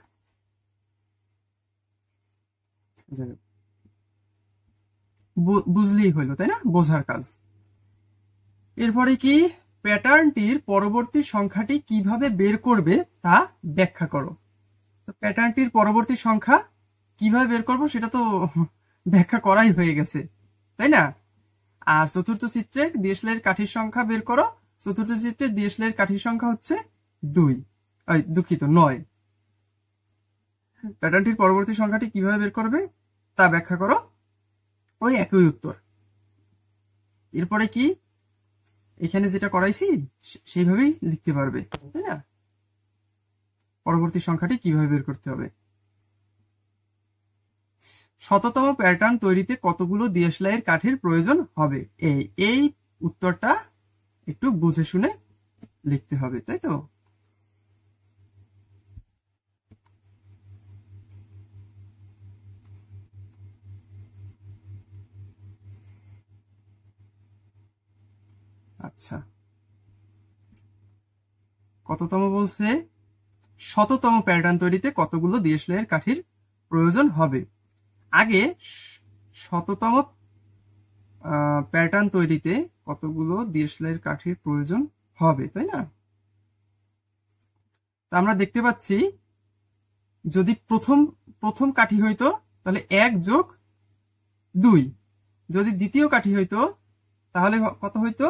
বুঝলেই হইলো, তাই না? বোঝার কাজ। এরপরে কি? প্যাটার্নটির পরবর্তী সংখ্যাটি কিভাবে বের করবে তা ব্যাখ্যা করো। তো প্যাটার্নটির পরবর্তী সংখ্যা কিভাবে বের করব সেটা তো ব্যাখ্যা করাই হয়ে গেছে, তাই না? আর চতুর্থ চিত্রে দিয়াশলাইয়ের কাঠির সংখ্যা বের করো। চতুর্থ চিত্রে দিয়াশলাইয়ের কাঠির সংখ্যা হচ্ছে 9। প্যাটার্নটির পরবর্তী সংখ্যাটি কিভাবে বের করবে তা ব্যাখ্যা করো। ওই একই উত্তর। এরপরে কি? এখানে যেটা করাইছি সেইভাবেই লিখতে পারবে, তাই না? পরবর্তী সংখ্যাটি কিভাবে বের করতে হবে। শততম প্যাটার্ন তৈরিতে কতগুলো দিয়াশলাইয়ের কাঠির প্রয়োজন হবে? এই উত্তরটা একটু বুঝে শুনে লিখতে হবে, তাই তো? আচ্ছা, কততম বলছে? শততম প্যাটার্ন তৈরিতে কতগুলো দিয়াশলাইয়ের কাঠির প্রয়োজন হবে। আগে শততম প্যাটার্ন তৈরিতে কতগুলো দিয়াশলাইয়ের কাঠির প্রয়োজন হবে, তাই না? আমরা দেখতে পাচ্ছি যদি প্রথম কাঠি হইতো তাহলে 1 যোগ 2। যদি দ্বিতীয় কাঠি হইতো তাহলে কত হইতো?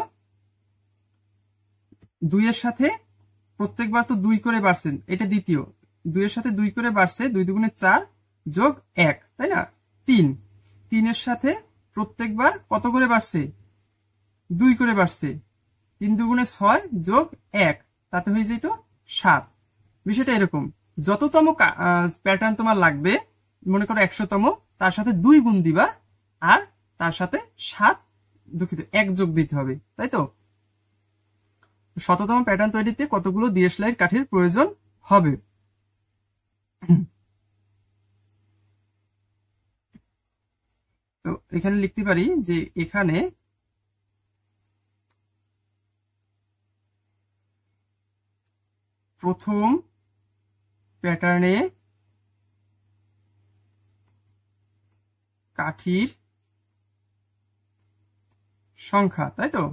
2 এর সাথে প্রত্যেকবার তো 2 করে বাড়ছে, এটা দ্বিতীয়। 2 এর সাথে 2 করে বাড়ছে, 2 দুগুণে 4 যোগ 1, তাই না? 3 এর সাথে প্রত্যেকবার কত করে বাড়ছে? 2 করে বাড়ছে। 3 দুগুণে 6 যোগ 1, তাতে হয়ে যেত 7। বিষয়টা এরকম, যততম প্যাটার্ন তোমার লাগবে, মনে করো 100তম, তার সাথে 2 গুণ দিবা আর তার সাথে 1 যোগ দিতে হবে, তাই তো? শততম প্যাটার্ন তৈরিতে কতগুলো দিয়াশলাইয়ের কাঠির প্রয়োজন হবে। তো এখানে লিখতে পারি যে এখানে প্রথম প্যাটার্নে কাঠির সংখ্যা, তাই তো?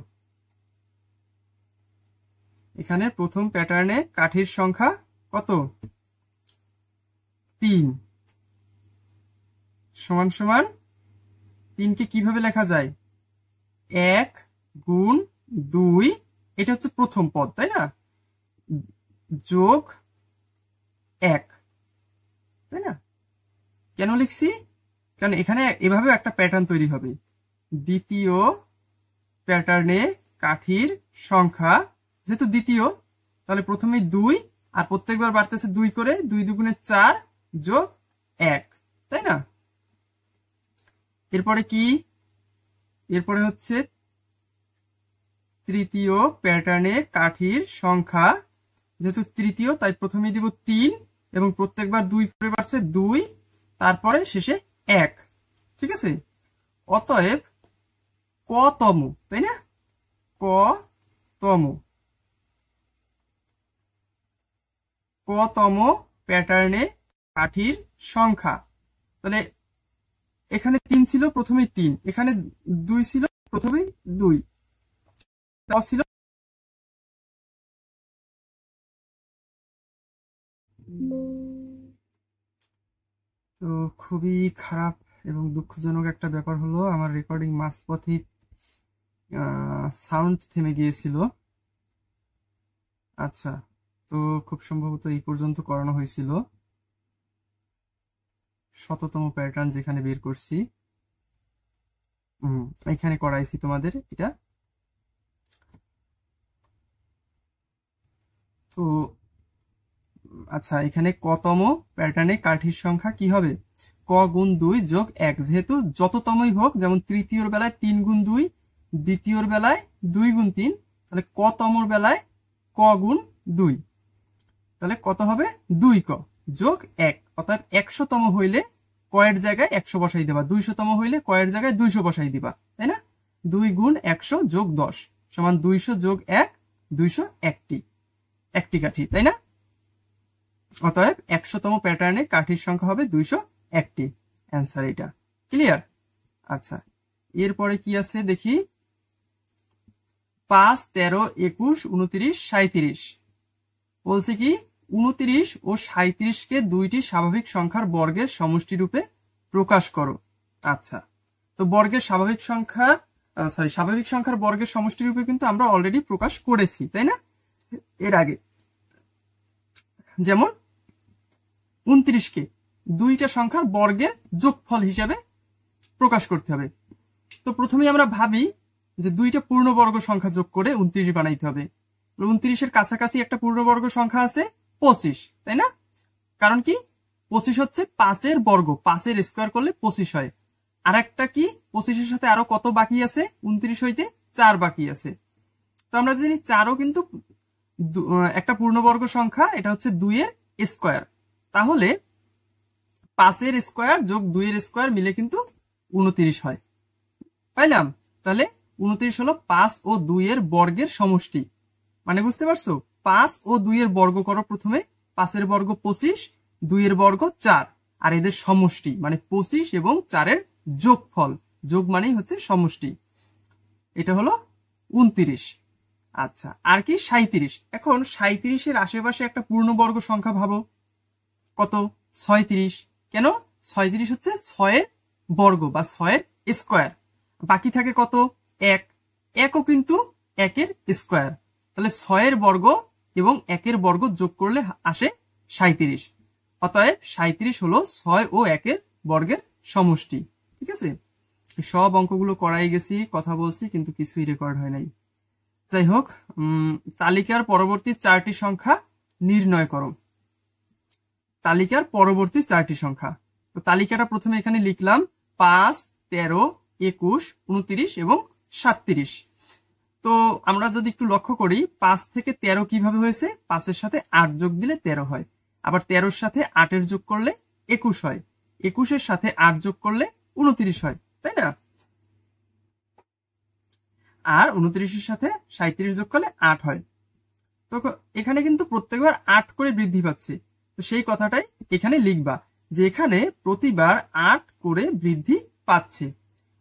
এখানে প্রথম প্যাটার্নে কাঠির সংখ্যা কত? 3 সমান সমান 3কে কিভাবে লেখা যায়? 1 গুণ 2, এটা হচ্ছে প্রথম পদ, তাই না? যোগ 1, তাই না? কেন লিখছি? কারণ এখানে এভাবে একটা প্যাটার্ন তৈরি হবে। দ্বিতীয় প্যাটার্নে কাঠির সংখ্যা, যেহেতু দ্বিতীয়, তাহলে প্রথমে 2 আর প্রত্যেকবার বাড়তেছে 2 করে, 2 দুগুণে 4 যোগ 1, তাই না? এরপরে কি? এরপরে হচ্ছে তৃতীয় প্যাটার্নে কাঠির সংখ্যা, যেহেতু তৃতীয় তাই প্রথমে দিব 3 এবং প্রত্যেকবার 2 করে বাড়ছে 2, তারপরে শেষে 1, ঠিক আছে? অতএব কতম, তাই না? কতম প্যাটার্নে কাঠির সংখ্যা। তাহলে এখানে 3 ছিল, প্রথমে 3, এখানে 2 ছিল, প্রথমে 2 ছিল। তো খুবই খারাপ এবং দুঃখজনক একটা ব্যাপার হলো, আমার রেকর্ডিং মাঝপথেই সাউন্ড থেমে গিয়েছিল। আচ্ছা, তো খুব সম্ভবত এই পর্যন্ত করানো হয়েছিল। 100তম প্যাটার্ন যেখানে বের করছি, এখানে করাইছি তোমাদের এটা। তো আচ্ছা, এখানে কতম প্যাটার্নে কাঠির সংখ্যা কি হবে? ক গুণ 2 যোগ 1, যেহেতু যততমই হোক, যেমন তৃতীয়র বেলায় 3 গুণ 2, দ্বিতীয়র বেলায় 2 গুণ 3, তাহলে কতমর বেলায় ক গুণ 2, তাহলে কত হবে? 2 ক যোগ 1, অর্থাৎ 100তম হইলে কয়ের জায়গায় 100 বসাই দিবা, 200তম হইলে কয়ের জায়গায় 200 বসাই দিবা, তাই না? 2 গুণ 100 যোগ 10 সমান 200 যোগ 1, 201টি কাঠি, তাই না? অতএব 100তম প্যাটার্নে কাঠির সংখ্যা হবে 201টি। অ্যান্সার এটা। ক্লিয়ার? আচ্ছা, এরপরে কি আছে দেখি। 5, 13, 21, 29, 37 বলছে কি 29 ও 37কে দুইটি স্বাভাবিক সংখ্যার বর্গের সমষ্টি রূপে প্রকাশ করো। আচ্ছা, তো বর্গের স্বাভাবিক সংখ্যার বর্গের সমষ্টি রূপে কিন্তু আমরা অলরেডি প্রকাশ করেছি, তাই না? এর আগে যেমন 29কে দুইটা সংখ্যার বর্গের যোগফল হিসাবে প্রকাশ করতে হবে। তো প্রথমেই আমরা ভাবি যে দুইটা পূর্ণবর্গ সংখ্যা যোগ করে 29 বানাইতে হবে। 29-এর কাছাকাছি একটা পূর্ণবর্গ সংখ্যা আছে 25, তাই না? কারণ কি 25 হচ্ছে 5-এর বর্গ, 5-এর স্কোয়ার করলে 25 হয়। আর একটা কি 25-এর সাথে আরো কত বাকি আছে? 29 হইতে 4 বাকি আছে। তো আমরা জানি 4ও কিন্তু একটা পূর্ণবর্গ সংখ্যা, এটা হচ্ছে 2-এর স্কোয়ার। তাহলে 5-এর স্কোয়ার যোগ 2-এর স্কোয়ার মিলে কিন্তু 29 হয়। পাইলাম? তাহলে 29 হলো 5 ও 2-এর বর্গের সমষ্টি। মানে বুঝতে পারছো? 5 ও 2-এর বর্গ করো প্রথমে, 5-এর বর্গ 25, 2-এর বর্গ 4, আর এদের সমষ্টি মানে 25 এবং 4-এর যোগফল, যোগ মানেই হচ্ছে সমষ্টি। এটা হলো 29। আচ্ছা, আর কি 37। এখন 37-এর আশেপাশে একটা পূর্ণবর্গ সংখ্যা ভাবো, কত? 36। কেন? 36 হচ্ছে 6-এর বর্গ বা 6-এর স্কোয়ার। বাকি থাকে কত? 1। 1ও কিন্তু 1-এর স্কোয়ার। তাহলে 6-এর বর্গ এবং 1-এর বর্গ যোগ করলে আসে 37। অতএব 37 হলো 6 ও 1-এর বর্গের সমষ্টি। ঠিক আছে? সব অঙ্কগুলো করাই গেছি, কথা বলছি, কিন্তু কিছুই রেকর্ড হয় নাই। যাই হোক, তালিকার পরবর্তী 4টি সংখ্যা নির্ণয় করো। তালিকার পরবর্তী 4টি সংখ্যা। তো তালিকাটা প্রথমে এখানে লিখলাম 5, 13, 21, 29 এবং 37। তো আমরা যদি একটু লক্ষ্য করি 5 থেকে 13 কিভাবে হয়েছে? 5-এর সাথে 8 যোগ দিলে 13 হয়। আবার 13-এর সাথে 8-এর যোগ করলে 21 হয়। 21-এর সাথে 8 যোগ করলে 29 হয়, তাই না? আর 29-এর সাথে 37 যোগ করলে 8 হয়। তো এখানে কিন্তু প্রত্যেকবার 8 করে বৃদ্ধি পাচ্ছে। তো সেই কথাটাই এখানে লিখবা যে এখানে প্রতিবার 8 করে বৃদ্ধি পাচ্ছে।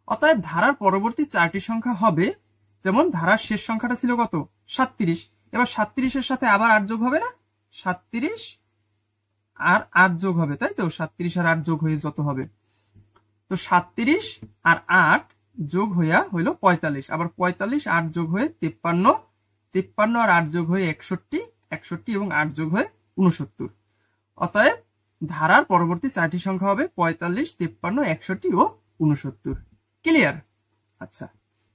অতএব ধারার পরবর্তী 4টি সংখ্যা হবে, যেমন ধারার শেষ সংখ্যাটা ছিল কত 37, এবার 37-এর সাথে আবার 8 যোগ হবে না, 37 আর 8 যোগ হবে, তাই তো 37 আর 8 যোগ হয়ে যত হবে, তো 37 আর 8 যোগ হইয়া হইল 45, আবার 45 8 যোগ হয়ে 53, 53 আর 8 যোগ হয়ে 61, 61 এবং 8 যোগ হয়ে 69। অতএব ধারার পরবর্তী 4টি সংখ্যা হবে 45, 53, 61 ও 69। ক্লিয়ার? আচ্ছা,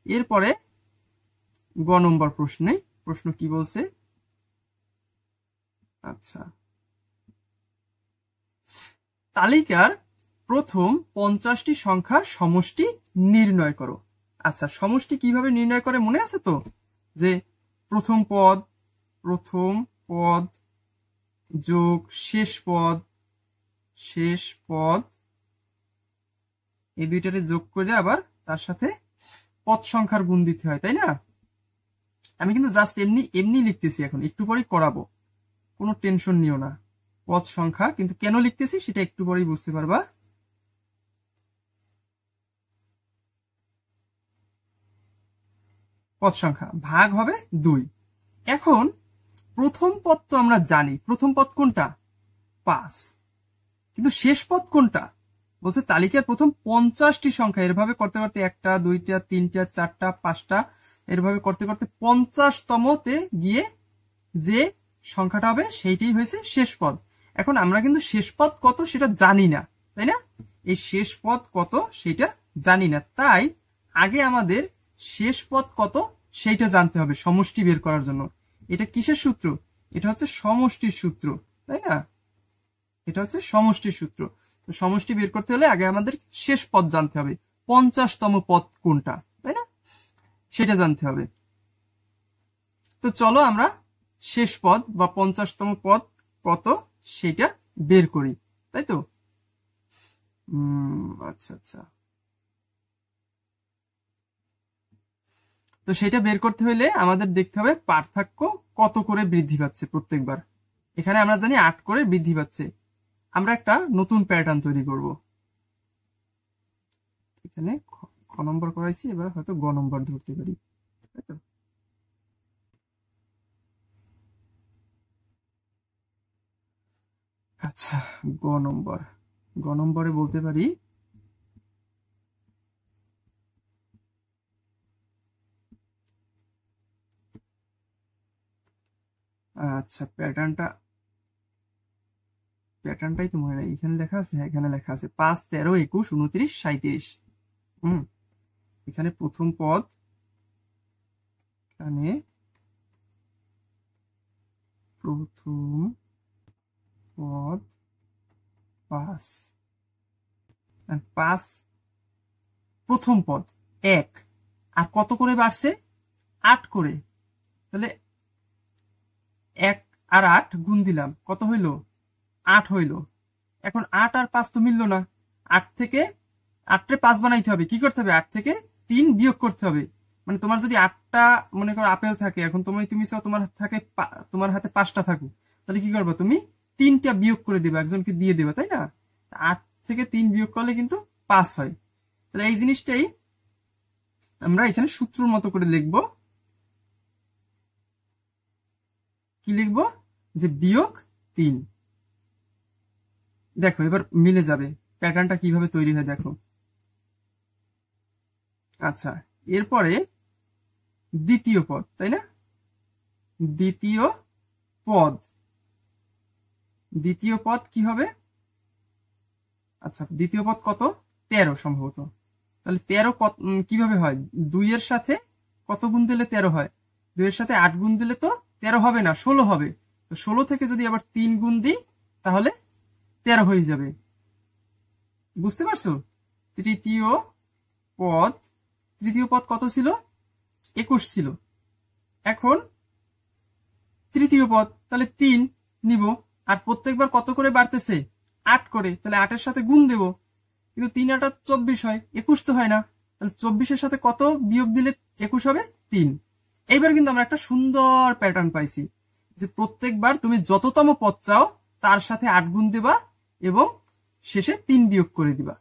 এরপরে গ নম্বর প্রশ্ন কি বলছে? আচ্ছা, তালিকার প্রথম 50টি সংখ্যার সমষ্টি নির্ণয় করো। আচ্ছা, সমষ্টি কিভাবে নির্ণয় করে মনে আছে তো? যে প্রথম পদ যোগ শেষ পদ এই দুইটারে যোগ করে আবার তার সাথে পদ সংখ্যার গুণ দিতে হয়, তাই না? আমি কিন্তু জাস্ট এমনি লিখতেছি, এখন একটু পরেই করাবো, কোনো টেনশন নিও না। পদ সংখ্যা কিন্তু কেন লিখতেছি সেটা একটু পরেই বুঝতে পারবা। পদ সংখ্যা ভাগ হবে 2। এখন প্রথম পদ তো আমরা জানি, প্রথম পদ কোনটা 5, কিন্তু শেষ পদ কোনটা বলছে তালিকার প্রথম 50টি সংখ্যা, এরভাবে করতে করতে 1টা 2টা 3টা 4টা 5টা এরভাবে করতে করতে 50তমতে গিয়ে যে সংখ্যাটা হবে সেইটাই হয়েছে শেষ পদ। এখন আমরা কিন্তু শেষ পদ কত সেটা জানি না, তাই না? এই শেষ পদ কত সেটা জানি না, তাই আগে আমাদের শেষ পদ কত সেইটা জানতে হবে সমষ্টি বের করার জন্য। এটা কিসের সূত্র? এটা হচ্ছে সমষ্টির সূত্র, তাই না? এটা হচ্ছে সমষ্টির সূত্র। তো সমষ্টি বের করতে হলে আগে আমাদের শেষ পদ জানতে হবে, 50তম পদ কোনটা, তাই না? সেটা জানতে হবে। তো চলো আমরা শেষ পদ বা 50তম পদ কত সেটা বের করি, তাই তো? আচ্ছা আচ্ছা, তো সেটা বের করতে হলে আমাদের দেখতে হবে পার্থক্য কত করে বৃদ্ধি পাচ্ছে প্রত্যেকবার। এখানে আমরা জানি 8 করে বৃদ্ধি পাচ্ছে। আমরা একটা নতুন প্যাটার্ন তৈরি করব। এখানে খ নম্বর করাইছি, এবার হয়তো গ নম্বর ধরতে পারি, তাই তো? আচ্ছা, গ নম্বরে বলতে পারি আচ্ছা প্যাটার্নটাই তো মনে নাই, এখানে লেখা আছে, হ্যাঁ এখানে লেখা আছে 5, 13, 21, 29, 37। এখানে প্রথম পদ, এখানে প্রথম পদ 5, প্রথম পদ 1, আর কত করে বাড়ছে 8 করে, তাহলে 1 আর 8 গুণ দিলাম, কত হইল 8 হইল। এখন 8 আর 5 তো মিললো না, 8 থেকে 8 5 বানাইতে হবে, কি করতে হবে 8 থেকে 3 বিয়োগ করতে হবে। মানে তোমার যদি 8টা মনে করো আপেল থাকে, এখন তুমি চাও তোমার হাতে 5টা থাকুক, তাহলে কি করবে তুমি 3টা বিয়োগ করে দিবে, একজনকে দিয়ে দেবে, তাই না? 8 থেকে 3 বিয়োগ করলে কিন্তু 5 হয়। তাহলে এই জিনিসটাই আমরা এখানে সূত্রের মতো করে লিখবো। কি লিখবো? যে বিয়োগ 3। দেখো এবার মিলে যাবে, প্যাটার্নটা কিভাবে তৈরি হয় দেখো। আচ্ছা, এরপরে দ্বিতীয় পদ, তাই না? দ্বিতীয় পদ কি হবে? আচ্ছা, দ্বিতীয় পদ কত 13 সম্ভবত। তাহলে 13 কিভাবে হয়? 2 এর সাথে কত গুণ দিলে 13 হয়? 2 এর সাথে 8 গুণ দিলে তো 13 হবে না, 16 হবে। তো 16 থেকে যদি আবার 3 গুণ দিই তাহলে 13 হয়ে যাবে। বুঝতে পারছো? তৃতীয় পদ কত ছিল? 21 ছিল। এখন তৃতীয় পদ, তাহলে 3 নিব, আর প্রত্যেকবার কত করে বাড়তেছে 8 করে, তাহলে 8 এর সাথে গুণ দেব, কিন্তু 3 8 24 হয়, 21 তো হয় না। তাহলে 24-এর সাথে কত বিয়োগ দিলে 21 হবে? 3। এইবার কিন্তু আমরা একটা সুন্দর প্যাটার্ন পাইছি, যে প্রত্যেকবার তুমি যততম পদ চাও তার সাথে 8 গুণ দেবা এবং শেষে 3 বিয়োগ করে দিবা।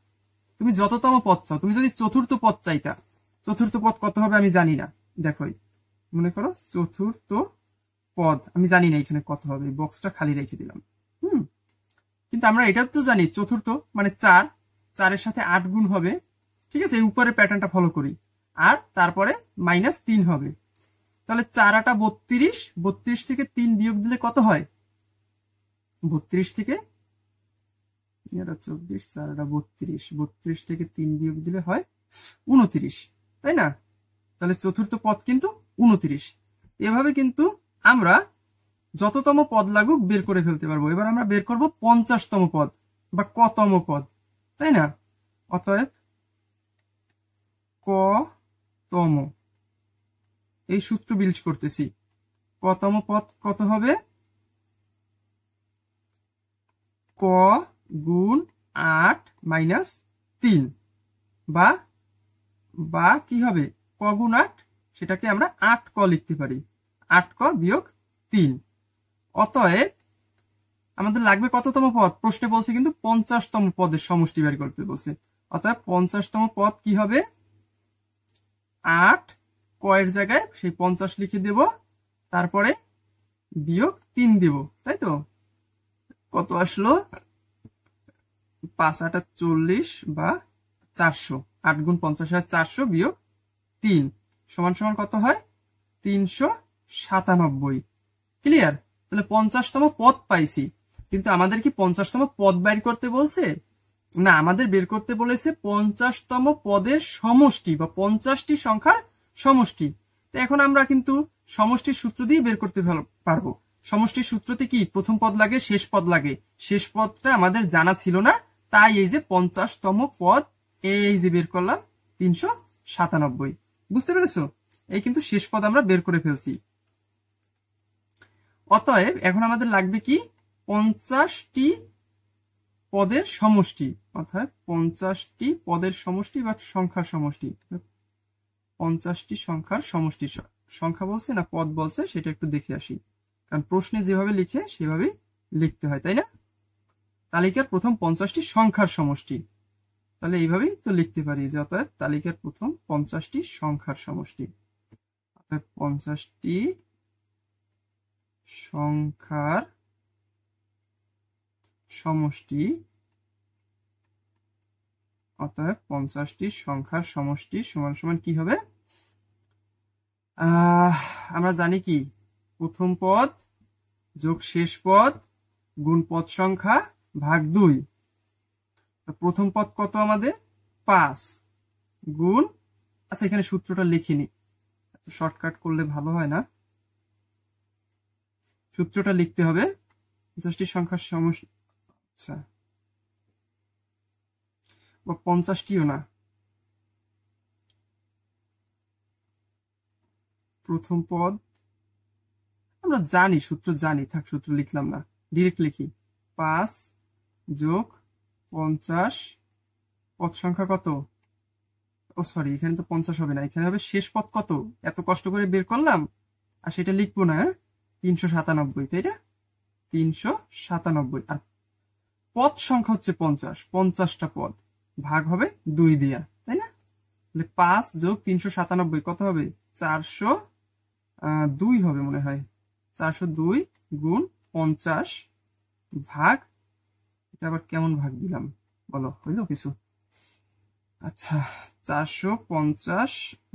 তুমি যততম পদ চাও, তুমি যদি চতুর্থ পদ চাইতা, চতুর্থ পদ কত হবে আমি জানি না, দেখো মনে করো চতুর্থ পদ আমি জানি না এখানে কত হবে, বক্সটা খালি রেখে দিলাম। কিন্তু আমরা এটা তো জানি চতুর্থ মানে 4, 4-এর সাথে 8 গুণ হবে, ঠিক আছে, এই উপরের প্যাটার্নটা ফলো করি, আর তারপরে -3 হবে। তাহলে 4 8 32, 32 থেকে 3 বিয়োগ দিলে কত হয়? 32 থেকে 24, 4 8 32, 32 থেকে 3 বিয়োগ দিলে হয় 29, তাই না? তাহলে চতুর্থ পদ কিন্তু 29। এভাবে কিন্তু আমরা যততম পদ লাগুক বের করে ফেলতে পারবো। এবার আমরা বের করব 50তম পদ বা কতম পদ, তাই না? অতএব কতম, এই সূত্র বিল্ড করতেছি। কতম পদ কত হবে? ক গুণ 8 - 3, বা কি হবে, ক গুণ 8, সেটাকে আমরা 8 ক লিখতে পারি, 8 ক বিয়োগ 3। অতএব আমাদের লাগবে কততম পদ? প্রশ্নে বলছে কিন্তু 50তম পদের সমষ্টি বের করতে বলছে। অতএব 50তম পদ কি হবে? 8 ক এর জায়গায় সেই 50 লিখে দেব, তারপরে বিয়োগ 3 দেব, তাই তো? কত আসলো? 5 8 40 বা 400, 8 গুণ 50 হয় 400 বিয়োগ 3 সমান সমান কত হয়? 397। ক্লিয়ার? তাহলে 50তম পদ পাইছি, কিন্তু আমাদের কি 50তম পদ বের করতে বলছে? না, আমাদের বের করতে বলেছে 50তম পদের সমষ্টি বা 50টি সংখ্যার সমষ্টি। তো এখন আমরা কিন্তু সমষ্টির সূত্র দিয়ে বের করতে পারবো। সমষ্টির সূত্রতে কি প্রথম পদ লাগে, শেষ পদ লাগে। শেষ পদটা আমাদের জানা ছিল না, তাই এই যে 50তম পদ এই যে বের করলাম 397। বুঝতে পেরেছো? এই কিন্তু শেষ পদ আমরা বের করে ফেলছি। অতএব এখন আমাদের লাগবে কি? 50টি পদের সমষ্টি, অর্থাৎ 50টি পদের সমষ্টি বা সংখ্যার সমষ্টি। 50টি সংখ্যার সমষ্টি, সংখ্যা বলছে না পদ বলছে সেটা একটু দেখে আসি, কারণ প্রশ্নে যেভাবে লিখে সেভাবেই লিখতে হয়, তাই না? তালিকার প্রথম 50টি সংখ্যার সমষ্টি, তাহলে এইভাবেই তো লিখতে পারি যে অতএব তালিকার প্রথম 50টি সংখ্যার সমষ্টি, অর্থাৎ 50টি সংখ্যার সমষ্টি, অতএব 50টি সংখ্যার সমষ্টি সমান সমান কি হবে? আমরা জানি কি, প্রথম পদ যোগ শেষ পদ গুণ পদ সংখ্যা ভাগ 2। প্রথম পদ কত আমাদের? 5 গুণ, আচ্ছা এখানে সূত্রটা লিখিনি, শর্টকাট করলে ভালো হয় না, সূত্রটা লিখতে হবে। 50টি সংখ্যার সমষ্টি, আচ্ছা, বা 50টিও না, প্রথম পদ আমরা জানি, সূত্র জানি, থাক সূত্র লিখলাম না, ডিরেক্ট লিখি। 5 যোগ 50, পদ সংখ্যা কত? ও সরি, এখানে তো 50 হবে না, এখানে হবে শেষ পদ কত? এত কষ্ট করে বের করলাম আর সেটা লিখবো না, 397, তাই না? 397, আর পদ সংখ্যা হচ্ছে 50, 50টা পদ, ভাগ হবে 2 দিয়া, তাই না? তাহলে 5 যোগ 397 কত হবে? 402 হবে মনে হয়, 402 গুণ 50 ভাগ, এটা আবার কেমন ভাগ দিলাম বলো, হইলো কিছু? আচ্ছা, 450,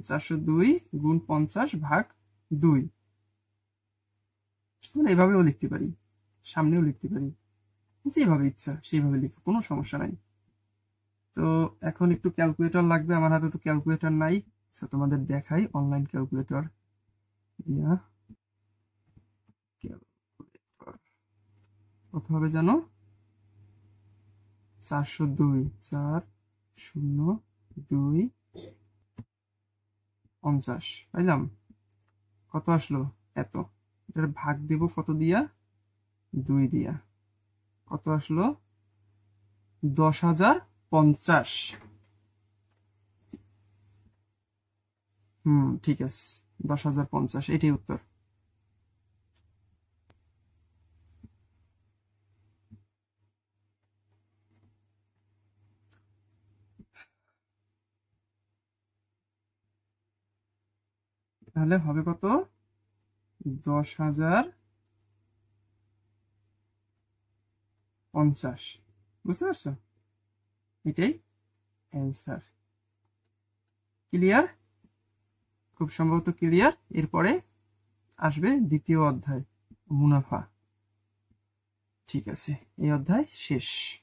402 গুণ 50 ভাগ 2, আমরা এভাবেও লিখতে পারি, সামনেও লিখতে পারি, যেভাবে ইচ্ছা সেইভাবে লিখো, কোনো সমস্যা নাই। তো এখন একটু ক্যালকুলেটর লাগবে, আমার হাতে তো ক্যালকুলেটর নাই। আচ্ছা তোমাদের দেখাই অনলাইন ক্যালকুলেটর দিয়া। কত হবে জানো? 402, 402 50, পাইলাম? কত আসলো? এত। এটার ভাগ দেব কত দিয়া? 2 দিয়া। কত আসলো? 10,050। ঠিক আছে, 10,050, এটাই উত্তর। তাহলে হবে কত? 10,050। বুঝতে পারছো? এটাই অ্যান্সার। ক্লিয়ার? খুব সম্ভবত ক্লিয়ার। এরপরে আসবে দ্বিতীয় অধ্যায়, মুনাফা। ঠিক আছে, এই অধ্যায় শেষ।